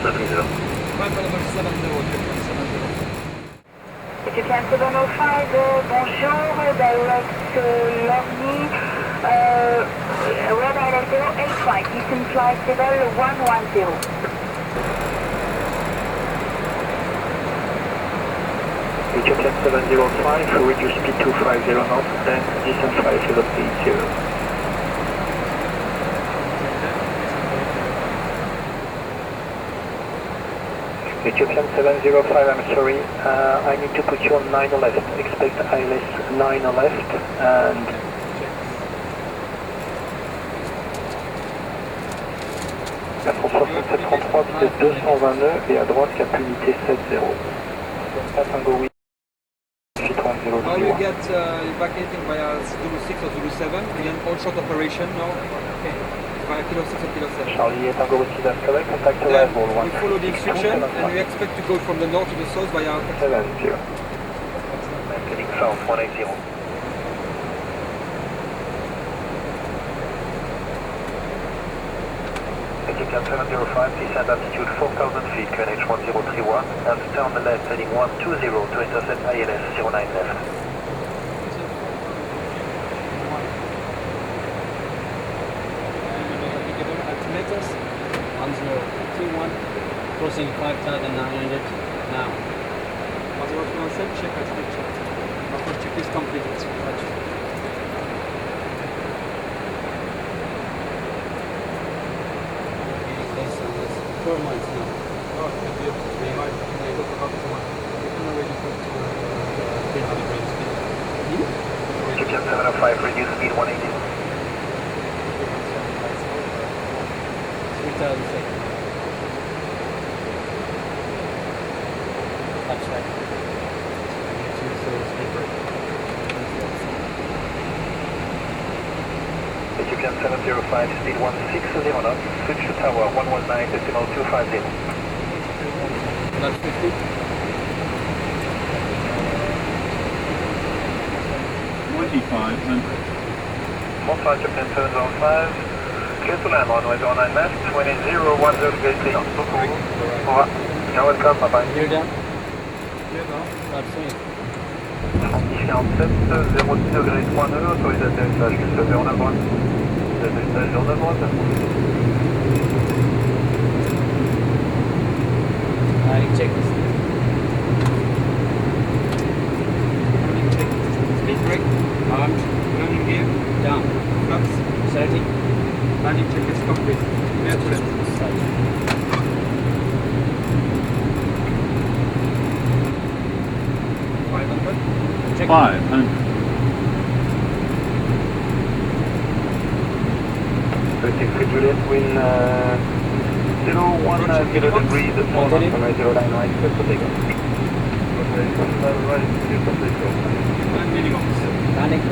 Ethiopian 705, bonjour, direct Lorny, Red Island 085, descent flight level 110. Ethiopian 705, reduce speed to 50 knots and descent flight level 80. Ethiopian 705, I'm sorry, I need to put you on 9 left, expect ILS 9 left and la 6733 vitesse 220 nœuds et à droite cap unité 70. Tango Wing, Now you get evacuating via 06 or 07, again all short operation now. Okay. Via kilo 6 or kilo 7. Charlie Tango Whiskey, that's correct, contact Then arrival 1. we follow the instruction and we expect to go from the north to the south via 70. Heading south 180. Ethiopian 705, descend altitude 4,000 feet, QNH 1031, and turn left heading 120 to intercept ILS 09 left. Altimeters 1021, crossing 5,900 now. 1027, check altimeter. After check is complete. Less 4 months now. Oh, they might go for half one. You can already put 300 range speed. Ethiopian 705, reduce speed 180. 3,000 seconds. That's right. Ethiopian 705, speed 160 knots, switch to tower 119.250. That's 50. Bonsoir, Ethiopian 705, clear to land, runway 09 left, 20010 gate clear. Au revoir. You're welcome, bye bye. You're down? You're down. That's it. 3047, 06 degrés 3 nœuds, autorisé atterrissage juste vers en à droite. Atterrissage vers en à droite. Check this. Speed brake, armed, landing gear, Down. flaps, 30. landing check is complete. Clear to land. 500. Check. 500. 33 Juliet, wind 010 degrees, 4 knots, runway 09 right, clear for takeoff. And minimum. Landing.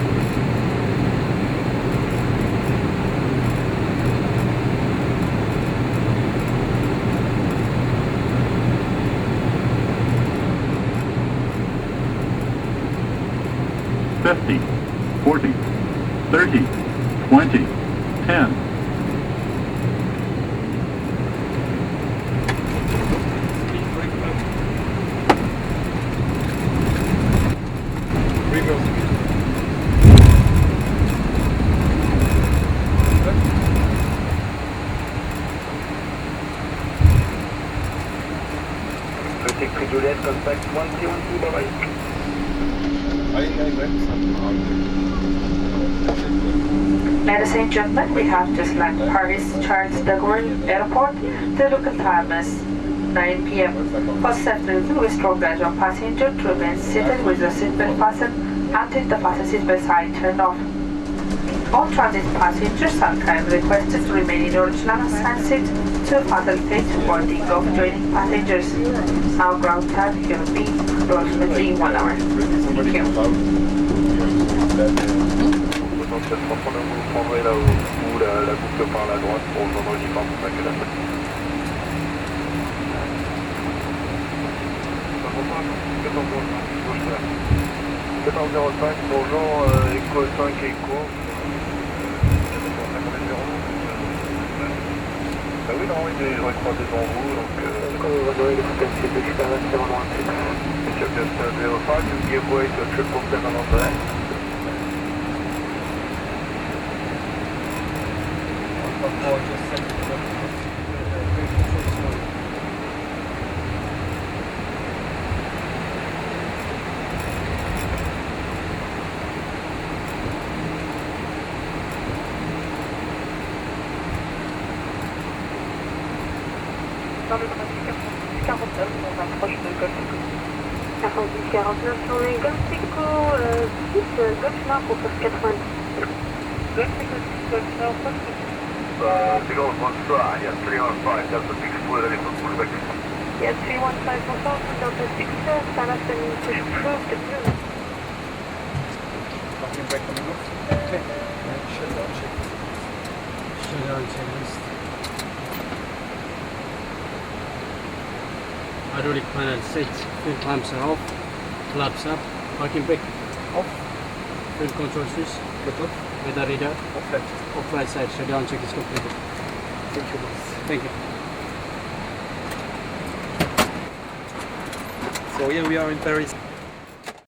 $50, $40, $30, $20, $10. Speed brake flaps. Reverse again. Thirty-three Juliet, contact 112, bye bye. Ladies and gentlemen, we have just left Paris-Charles de Gaulle Airport. The local time is 9 p.m. For safety reasons, we strongly urge our passenger to remain seated with the seatbelt fastened until the fasten seatbelt sign turned off. All transit passengers are kindly requested to remain in original assigned seat to facilitate boarding of joining passengers. Our ground time here will be approximately 1 hour. Thank you. Potentiellement, vous prendrez là où la boucle par la droite pour vendredi par mon bac à la fin. Bonsoir, 1405, bonjour, Echo 5 Echo. Bah oui, Oui, non, je vois croiser devant vous, donc... Ethiopian 705, you give way to 777 on the left. Or just send it to Dans le trafic 49, on approche de Golfico. 49 on est Golfico 6, Golf Nord pour poste 90. Golfico 6, Golf Nord, poste The Golf 1 side, yeah, 305, that's a big split in from Quebec. Yeah, 315 for South, Delta 6, stand up and push through the blue. Parking brake coming off. Okay. Shut down checklist. Shut down checklist. Hydraulic panel set, fuel clamps are off, flaps up, parking brake Off. fuel control switch, Cut off. weather radar, Off left. off right side, shut down check is completed. Thank you, boss. Thank you. So here we are in Paris.